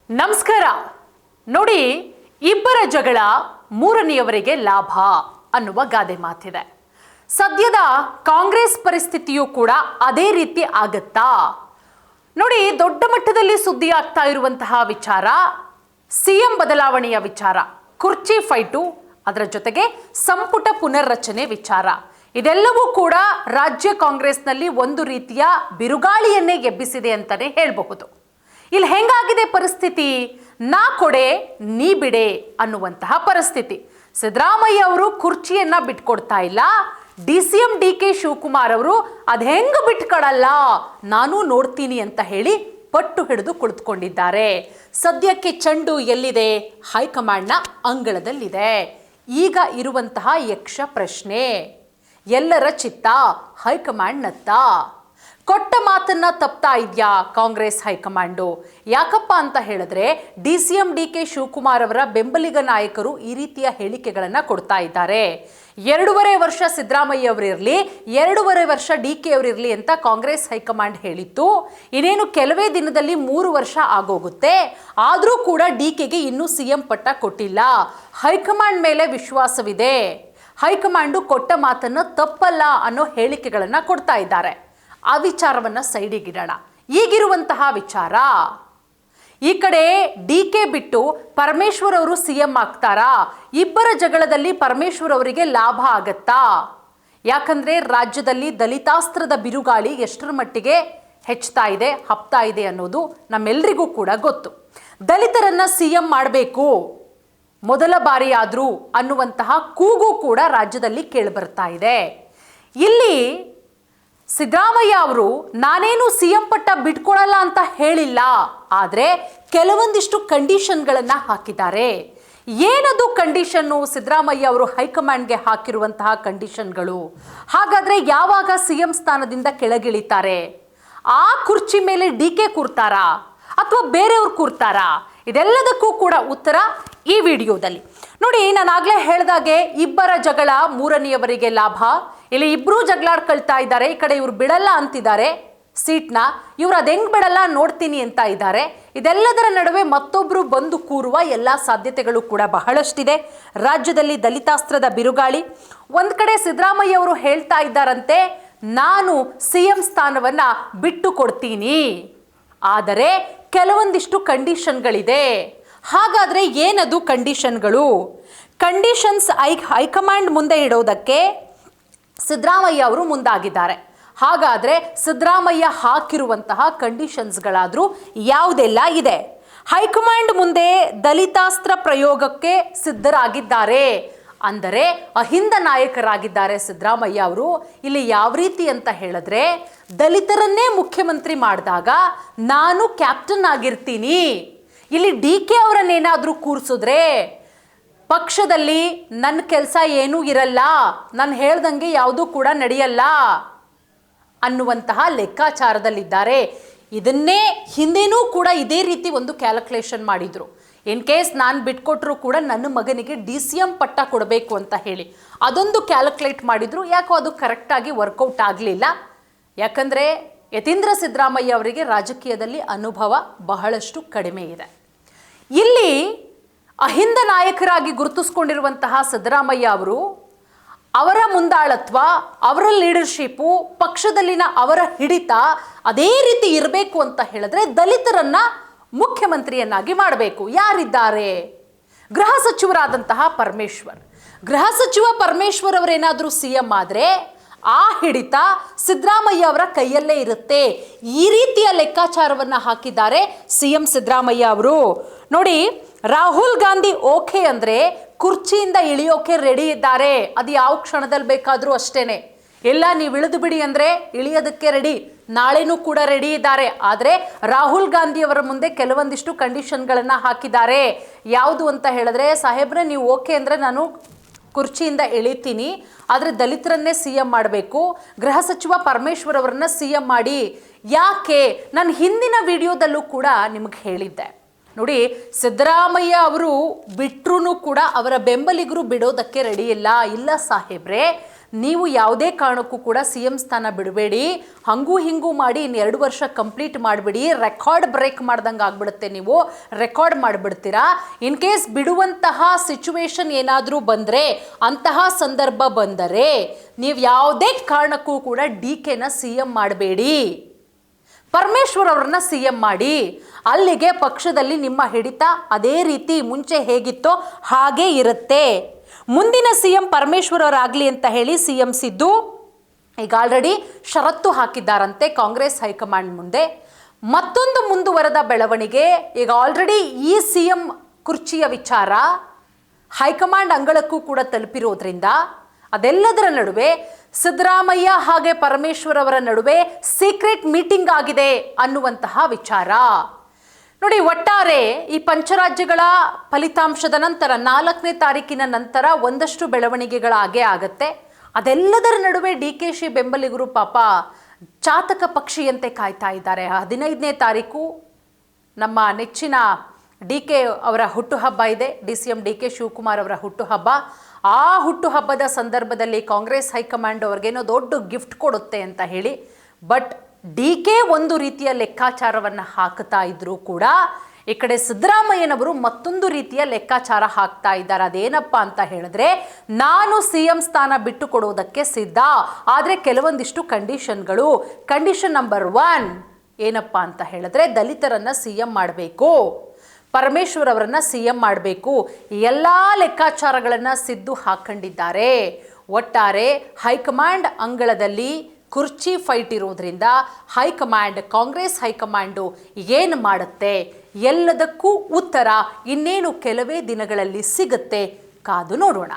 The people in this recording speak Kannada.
ನಮಸ್ಕಾರ. ನೋಡಿ, ಇಬ್ಬರ ಜಗಳ ಮೂರನೆಯವರಿಗೆ ಲಾಭ ಅನ್ನುವ ಗಾದೆ ಮಾತಿದೆ. ಸದ್ಯದ ಕಾಂಗ್ರೆಸ್ ಪರಿಸ್ಥಿತಿಯೂ ಕೂಡ ಅದೇ ರೀತಿ ಆಗತ್ತಾ? ನೋಡಿ, ದೊಡ್ಡ ಮಟ್ಟದಲ್ಲಿ ಸುದ್ದಿ ಆಗ್ತಾ ಇರುವಂತಹ ವಿಚಾರ ಸಿಎಂ ಬದಲಾವಣೆಯ ವಿಚಾರ, ಕುರ್ಚಿ ಫೈಟು, ಅದರ ಜೊತೆಗೆ ಸಂಪುಟ ಪುನರ್ರಚನೆ ವಿಚಾರ. ಇದೆಲ್ಲವೂ ಕೂಡ ರಾಜ್ಯ ಕಾಂಗ್ರೆಸ್ನಲ್ಲಿ ಒಂದು ರೀತಿಯ ಬಿರುಗಾಳಿಯನ್ನೇ ಎಬ್ಬಿಸಿದೆ ಅಂತಾನೆ ಹೇಳಬಹುದು. ಇಲ್ಲಿ ಹೆಂಗಾಗಿದೆ ಪರಿಸ್ಥಿತಿ? ನಾ ಕೊಡೆ ನೀ ಬಿಡೆ ಅನ್ನುವಂತಹ ಪರಿಸ್ಥಿತಿ. ಸಿದ್ದರಾಮಯ್ಯ ಅವರು ಕುರ್ಚಿಯನ್ನ ಬಿಟ್ಕೊಡ್ತಾ ಇಲ್ಲ. DCM DK ಶಿವಕುಮಾರ್ ಅವರು ಅದ್ ಹೆಂಗ ಬಿಟ್ಕೊಡಲ್ಲ, ನಾನು ನೋಡ್ತೀನಿ ಅಂತ ಹೇಳಿ ಪಟ್ಟು ಹಿಡಿದು ಕುಳಿತುಕೊಂಡಿದ್ದಾರೆ. ಸದ್ಯಕ್ಕೆ ಚೆಂಡು ಎಲ್ಲಿದೆ? ಹೈಕಮಾಂಡ್ನ ಅಂಗಳದಲ್ಲಿದೆ. ಈಗ ಇರುವಂತಹ ಯಕ್ಷ ಪ್ರಶ್ನೆ, ಎಲ್ಲರ ಚಿತ್ತ ಹೈಕಮಾಂಡ್ನತ್ತ. ಕೊಟ್ಟ ಮಾತನ್ನ ತಪ್ತಾ ಇದೆಯಾ ಕಾಂಗ್ರೆಸ್ ಹೈಕಮಾಂಡು? ಯಾಕಪ್ಪ ಅಂತ ಹೇಳಿದ್ರೆ DCM DK ಶಿವಕುಮಾರ್ ಅವರ ಬೆಂಬಲಿಗ ನಾಯಕರು ಈ ರೀತಿಯ ಹೇಳಿಕೆಗಳನ್ನ ಕೊಡ್ತಾ ಇದ್ದಾರೆ. 2.5 ವರ್ಷ ಸಿದ್ದರಾಮಯ್ಯ ಅವರಿರಲಿ, 2.5 ವರ್ಷ DK ಅವರಿರಲಿ ಅಂತ ಕಾಂಗ್ರೆಸ್ ಹೈಕಮಾಂಡ್ ಹೇಳಿತ್ತು. ಇನ್ನೇನು ಕೆಲವೇ ದಿನದಲ್ಲಿ 3 ವರ್ಷ ಆಗೋಗುತ್ತೆ. ಆದರೂ ಕೂಡ DKಗೆ ಇನ್ನೂ CM ಪಟ್ಟ ಕೊಟ್ಟಿಲ್ಲ. ಹೈಕಮಾಂಡ್ ಮೇಲೆ ವಿಶ್ವಾಸವಿದೆ. ಹೈಕಮಾಂಡು ಕೊಟ್ಟ ಮಾತನ್ನ ತಪ್ಪಲ್ಲ ಅನ್ನೋ ಹೇಳಿಕೆಗಳನ್ನ ಕೊಡ್ತಾ ಇದ್ದಾರೆ. ಆ ವಿಚಾರವನ್ನ ಸೈಡಿಗಿಡೋಣ. ಈಗಿರುವಂತಹ ವಿಚಾರ, ಈ ಕಡೆ DK ಬಿಟ್ಟು ಪರಮೇಶ್ವರ್ ಅವರು CM ಆಗ್ತಾರಾ? ಇಬ್ಬರ ಜಗಳದಲ್ಲಿ ಪರಮೇಶ್ವರ್ ಅವರಿಗೆ ಲಾಭ ಆಗತ್ತಾ? ಯಾಕಂದ್ರೆ ರಾಜ್ಯದಲ್ಲಿ ದಲಿತಾಸ್ತ್ರದ ಬಿರುಗಾಳಿ ಎಷ್ಟರ ಮಟ್ಟಿಗೆ ಹೆಚ್ಚುತ್ತಾ ಇದೆ, ಹಬ್ತಾ ಇದೆ ಅನ್ನೋದು ನಮ್ಮೆಲ್ಲರಿಗೂ ಕೂಡ ಗೊತ್ತು. ದಲಿತರನ್ನ CM ಮಾಡಬೇಕು ಮೊದಲ ಬಾರಿ ಆದ್ರೂ ಅನ್ನುವಂತಹ ಕೂಗು ಕೂಡ ರಾಜ್ಯದಲ್ಲಿ ಕೇಳಿಬರ್ತಾ ಇದೆ. ಇಲ್ಲಿ ಸಿದ್ದರಾಮಯ್ಯ ಅವರು ನಾನೇನು CM ಪಟ್ಟ ಬಿಟ್ಕೊಡಲ್ಲ ಅಂತ ಹೇಳಿಲ್ಲ, ಆದರೆ ಕೆಲವೊಂದಿಷ್ಟು ಕಂಡೀಷನ್ಗಳನ್ನು ಹಾಕಿದ್ದಾರೆ. ಏನದು ಕಂಡೀಷನ್ನು? ಸಿದ್ದರಾಮಯ್ಯ ಅವರು ಹೈಕಮಾಂಡ್ಗೆ ಹಾಕಿರುವಂತಹ ಕಂಡೀಷನ್ಗಳು. ಹಾಗಾದ್ರೆ ಯಾವಾಗ CM ಸ್ಥಾನದಿಂದ ಕೆಳಗಿಳಿತಾರೆ? ಆ ಕುರ್ಚಿ ಮೇಲೆ DK ಕೂರ್ತಾರಾ ಅಥವಾ ಬೇರೆಯವ್ರು ಕೂರ್ತಾರಾ? ಇದೆಲ್ಲದಕ್ಕೂ ಕೂಡ ಉತ್ತರ ಈ ವಿಡಿಯೋದಲ್ಲಿ ನೋಡಿ. ನಾನು ಆಗ್ಲೇ ಹೇಳ್ದಾಗೆ ಇಬ್ಬರ ಜಗಳ ಮೂರನೆಯವರಿಗೆ ಲಾಭ. ಇಲ್ಲಿ ಇಬ್ರು ಜಗಳಾಡ್ಕೊಳ್ತಾ ಇದ್ದಾರೆ. ಈ ಕಡೆ ಇವ್ರು ಬಿಡಲ್ಲ ಅಂತಿದ್ದಾರೆ ಸೀಟ್ನ, ಇವ್ರು ಅದ್ ಹೆಂಗ್ ಬಿಡಲ್ಲ ನೋಡ್ತೀನಿ ಅಂತ ಇದ್ದಾರೆ. ಇದೆಲ್ಲದರ ನಡುವೆ ಮತ್ತೊಬ್ರು ಬಂದು ಕೂರುವ ಎಲ್ಲ ಸಾಧ್ಯತೆಗಳು ಕೂಡ ಬಹಳಷ್ಟಿದೆ. ರಾಜ್ಯದಲ್ಲಿ ದಲಿತಾಸ್ತ್ರದ ಬಿರುಗಾಳಿ. ಒಂದ್ ಕಡೆ ಸಿದ್ದರಾಮಯ್ಯ ಅವರು ಹೇಳ್ತಾ ಇದ್ದಾರಂತೆ, ನಾನು CM ಸ್ಥಾನವನ್ನ ಬಿಟ್ಟು ಕೊಡ್ತೀನಿ, ಆದರೆ ಕೆಲವೊಂದಿಷ್ಟು ಕಂಡೀಷನ್ಗಳಿದೆ. ಹಾಗಾದ್ರೆ ಏನದು ಕಂಡೀಷನ್ಗಳು? ಕಂಡೀಷನ್ಸ್ ಹೈಕಮಾಂಡ್ ಮುಂದೆ ಇಡೋದಕ್ಕೆ ಸಿದ್ದರಾಮಯ್ಯ ಅವರು ಮುಂದಾಗಿದ್ದಾರೆ. ಹಾಗಾದ್ರೆ ಸಿದ್ದರಾಮಯ್ಯ ಹಾಕಿರುವಂತಹ ಕಂಡೀಷನ್ಸ್ಗಳಾದ್ರೂ ಯಾವುದೆಲ್ಲ ಇದೆ? ಹೈಕಮಾಂಡ್ ಮುಂದೆ ದಲಿತಾಸ್ತ್ರ ಪ್ರಯೋಗಕ್ಕೆ ಸಿದ್ಧರಾಗಿದ್ದಾರೆ, ಅಂದರೆ ಅಹಿಂದ ನಾಯಕರಾಗಿದ್ದಾರೆ ಸಿದ್ದರಾಮಯ್ಯ ಅವರು. ಇಲ್ಲಿ ಯಾವ ರೀತಿ ಅಂತ ಹೇಳಿದ್ರೆ, ದಲಿತರನ್ನೇ ಮುಖ್ಯಮಂತ್ರಿ ಮಾಡಿದಾಗ ನಾನು ಕ್ಯಾಪ್ಟನ್ ಆಗಿರ್ತೀನಿ, ಇಲ್ಲಿ DK ಅವರನ್ನೇನಾದ್ರೂ ಕೂರಿಸಿದ್ರೆ ಪಕ್ಷದಲ್ಲಿ ನನ್ನ ಕೆಲಸ ಏನೂ ಇರಲ್ಲ, ನಾನು ಹೇಳ್ದಂಗೆ ಯಾವುದೂ ಕೂಡ ನಡೆಯಲ್ಲ ಅನ್ನುವಂತಹ ಲೆಕ್ಕಾಚಾರದಲ್ಲಿದ್ದಾರೆ. ಇದನ್ನೇ ಹಿಂದೆನೂ ಕೂಡ ಇದೇ ರೀತಿ ಒಂದು ಕ್ಯಾಲ್ಕುಲೇಷನ್ ಮಾಡಿದ್ರು. ಇನ್ ಕೇಸ್ ನಾನು ಬಿಟ್ಕೊಟ್ರು ಕೂಡ ನನ್ನ ಮಗನಿಗೆ DCM ಪಟ್ಟ ಕೊಡಬೇಕು ಅಂತ ಹೇಳಿ ಅದೊಂದು ಕ್ಯಾಲ್ಕುಲೇಟ್ ಮಾಡಿದ್ರು. ಯಾಕೋ ಅದು ಕರೆಕ್ಟಾಗಿ ವರ್ಕೌಟ್ ಆಗಲಿಲ್ಲ. ಯಾಕಂದರೆ ಯತೀಂದ್ರ ಸಿದ್ದರಾಮಯ್ಯ ಅವರಿಗೆ ರಾಜಕೀಯದಲ್ಲಿ ಅನುಭವ ಬಹಳಷ್ಟು ಕಡಿಮೆ ಇದೆ. ಇಲ್ಲಿ ಅಹಿಂದ ನಾಯಕರಾಗಿ ಗುರುತಿಸ್ಕೊಂಡಿರುವಂತಹ ಸಿದ್ದರಾಮಯ್ಯ ಅವರು, ಅವರ ಮುಂದಾಳತ್ವ, ಅವರ ಲೀಡರ್ಶಿಪ್ಪು, ಪಕ್ಷದಲ್ಲಿನ ಅವರ ಹಿಡಿತ ಅದೇ ರೀತಿ ಇರಬೇಕು ಅಂತ ಹೇಳಿದ್ರೆ ದಲಿತರನ್ನ ಮುಖ್ಯಮಂತ್ರಿಯನ್ನಾಗಿ ಮಾಡಬೇಕು. ಯಾರಿದ್ದಾರೆ? ಗೃಹ ಸಚಿವರಾದಂತಹ ಪರಮೇಶ್ವರ್. ಗೃಹ ಸಚಿವ ಪರಮೇಶ್ವರ್ ಅವರೇನಾದರೂ CM ಆದರೆ ಆ ಹಿಡಿತ ಸಿದ್ದರಾಮಯ್ಯ ಅವರ ಕೈಯಲ್ಲೇ ಇರುತ್ತೆ. ಈ ರೀತಿಯ ಲೆಕ್ಕಾಚಾರವನ್ನ ಹಾಕಿದ್ದಾರೆ CM ಸಿದ್ದರಾಮಯ್ಯ ಅವರು. ನೋಡಿ, ರಾಹುಲ್ ಗಾಂಧಿ ಓಕೆ ಅಂದ್ರೆ ಕುರ್ಚಿಯಿಂದ ಇಳಿಯೋಕೆ ರೆಡಿ ಇದ್ದಾರೆ. ಅದು ಯಾವ ಕ್ಷಣದಲ್ಲಿ ಬೇಕಾದರೂ ಅಷ್ಟೇನೆ. ಎಲ್ಲ ನೀವು ಇಳಿದು ಬಿಡಿ ಅಂದ್ರೆ ಇಳಿಯೋದಕ್ಕೆ ರೆಡಿ, ನಾಳೆನೂ ಕೂಡ ರೆಡಿ ಇದ್ದಾರೆ. ಆದರೆ ರಾಹುಲ್ ಗಾಂಧಿ ಅವರ ಮುಂದೆ ಕೆಲವೊಂದಿಷ್ಟು ಕಂಡೀಷನ್ಗಳನ್ನು ಹಾಕಿದ್ದಾರೆ. ಯಾವುದು ಅಂತ ಹೇಳಿದ್ರೆ, ಸಾಹೇಬ್ರೆ ನೀವು ಓಕೆ ಅಂದರೆ ನಾನು ಕುರ್ಚಿಯಿಂದ ಇಳಿತೀನಿ, ಆದರೆ ದಲಿತರನ್ನೇ CM ಮಾಡಬೇಕು. ಗೃಹ ಸಚಿವ ಪರಮೇಶ್ವರ್ ಅವರನ್ನ CM ಮಾಡಿ. ಯಾಕೆ? ನಾನು ಹಿಂದಿನ ವಿಡಿಯೋದಲ್ಲೂ ಕೂಡ ನಿಮಗೆ ಹೇಳಿದ್ದೆ. ನೋಡಿ, ಸಿದ್ದರಾಮಯ್ಯ ಅವರು ಬಿಟ್ಟರೂ ಕೂಡ ಅವರ ಬೆಂಬಲಿಗರು ಬಿಡೋದಕ್ಕೆ ರೆಡಿ ಇಲ್ಲ. ಇಲ್ಲ ಸಾಹೇಬ್ರೆ, ನೀವು ಯಾವುದೇ ಕಾರಣಕ್ಕೂ ಕೂಡ CM ಸ್ಥಾನ ಬಿಡಬೇಡಿ, ಹಂಗೂ ಹಿಂಗೂ ಮಾಡಿ ಇನ್ನು 2 ವರ್ಷ ಕಂಪ್ಲೀಟ್ ಮಾಡಿಬಿಡಿ, ರೆಕಾರ್ಡ್ ಬ್ರೇಕ್ ಮಾಡ್ದಂಗೆ ಆಗ್ಬಿಡುತ್ತೆ, ನೀವು ರೆಕಾರ್ಡ್ ಮಾಡಿಬಿಡ್ತೀರಾ. ಇನ್ ಕೇಸ್ ಬಿಡುವಂತಹ ಸಿಚುವೇಶನ್ ಏನಾದರೂ ಬಂದರೆ, ಅಂತಹ ಸಂದರ್ಭ ಬಂದರೆ ನೀವು ಯಾವುದೇ ಕಾರಣಕ್ಕೂ ಕೂಡ DKನ CM ಮಾಡಬೇಡಿ, ಪರಮೇಶ್ವರ್ ಅವರನ್ನ CM ಮಾಡಿ. ಅಲ್ಲಿಗೆ ಪಕ್ಷದಲ್ಲಿ ನಿಮ್ಮ ಹಿಡಿತ ಅದೇ ರೀತಿ ಮುಂಚೆ ಹೇಗಿತ್ತೋ ಹಾಗೇ ಇರುತ್ತೆ. ಮುಂದಿನ CM ಪರಮೇಶ್ವರ್ ಅವರಾಗಲಿ ಅಂತ ಹೇಳಿ CM ಸಿದ್ದು ಈಗ ಆಲ್ರೆಡಿ ಷರತ್ತು ಹಾಕಿದ್ದಾರಂತೆ ಕಾಂಗ್ರೆಸ್ ಹೈಕಮಾಂಡ್ ಮುಂದೆ. ಮತ್ತೊಂದು ಮುಂದುವರೆದ ಬೆಳವಣಿಗೆ, ಈಗ ಆಲ್ರೆಡಿ ಈ CM ಕುರ್ಚಿಯ ವಿಚಾರ ಹೈಕಮಾಂಡ್ ಅಂಗಳಕ್ಕೂ ಕೂಡ ತಲುಪಿರೋದ್ರಿಂದ ಅದೆಲ್ಲದರ ನಡುವೆ ಸಿದ್ದರಾಮಯ್ಯ ಹಾಗೆ ಪರಮೇಶ್ವರ್ ಅವರ ನಡುವೆ ಸೀಕ್ರೆಟ್ ಮೀಟಿಂಗ್ ಆಗಿದೆ ಅನ್ನುವಂತಹ ವಿಚಾರ. ನೋಡಿ, ಒಟ್ಟಾರೆ ಈ ಪಂಚರಾಜ್ಯಗಳ ಫಲಿತಾಂಶದ ನಂತರ 4ನೇ ತಾರೀಕಿನ ನಂತರ ಒಂದಷ್ಟು ಬೆಳವಣಿಗೆಗಳಾಗೇ ಆಗತ್ತೆ. ಅದೆಲ್ಲದರ ನಡುವೆ DKಶಿ ಬೆಂಬಲಿಗರು ಪಾಪ ಚಾತಕ ಪಕ್ಷಿಯಂತೆ ಕಾಯ್ತಾ ಇದ್ದಾರೆ. 15ನೇ ತಾರೀಕು ನಮ್ಮ ನೆಚ್ಚಿನ DK ಅವರ ಹುಟ್ಟುಹಬ್ಬ ಇದೆ, DCM DK ಶಿವಕುಮಾರ್ ಅವರ ಹುಟ್ಟುಹಬ್ಬ. ಆ ಹುಟ್ಟುಹಬ್ಬದ ಸಂದರ್ಭದಲ್ಲಿ ಕಾಂಗ್ರೆಸ್ ಹೈಕಮಾಂಡ್ ಅವ್ರಿಗೇನೋ ದೊಡ್ಡ ಗಿಫ್ಟ್ ಕೊಡುತ್ತೆ ಅಂತ ಹೇಳಿ, ಬಟ್ DK ಒಂದು ರೀತಿಯ ಲೆಕ್ಕಾಚಾರವನ್ನು ಹಾಕ್ತಾ ಇದ್ರು ಕೂಡ ಈ ಕಡೆ ಸಿದ್ದರಾಮಯ್ಯನವರು ಮತ್ತೊಂದು ರೀತಿಯ ಲೆಕ್ಕಾಚಾರ ಹಾಕ್ತಾ ಇದ್ದಾರೆ. ಅದೇನಪ್ಪ ಅಂತ ಹೇಳಿದ್ರೆ, ನಾನು CM ಸ್ಥಾನ ಬಿಟ್ಟು ಕೊಡೋದಕ್ಕೆ ಸಿದ್ಧ, ಆದರೆ ಕೆಲವೊಂದಿಷ್ಟು ಕಂಡೀಷನ್ಗಳು. ಕಂಡೀಷನ್ ನಂಬರ್ 1 ಏನಪ್ಪ ಅಂತ ಹೇಳಿದ್ರೆ, ದಲಿತರನ್ನ CM ಮಾಡಬೇಕು, ಪರಮೇಶ್ವರ್ ಅವರನ್ನ CM ಮಾಡಬೇಕು. ಎಲ್ಲ ಲೆಕ್ಕಾಚಾರಗಳನ್ನು ಸಿದ್ದು ಹಾಕೊಂಡಿದ್ದಾರೆ. ಒಟ್ಟಾರೆ ಹೈಕಮಾಂಡ್ ಅಂಗಳದಲ್ಲಿ ಕುರ್ಚಿ ಫೈಟ್ ಇರೋದ್ರಿಂದ ಹೈಕಮಾಂಡ್, ಕಾಂಗ್ರೆಸ್ ಹೈಕಮಾಂಡು ಏನು ಮಾಡುತ್ತೆ ಎಲ್ಲದಕ್ಕೂ ಉತ್ತರ ಇನ್ನೇನು ಕೆಲವೇ ದಿನಗಳಲ್ಲಿ ಸಿಗುತ್ತೆ, ಕಾದು ನೋಡೋಣ.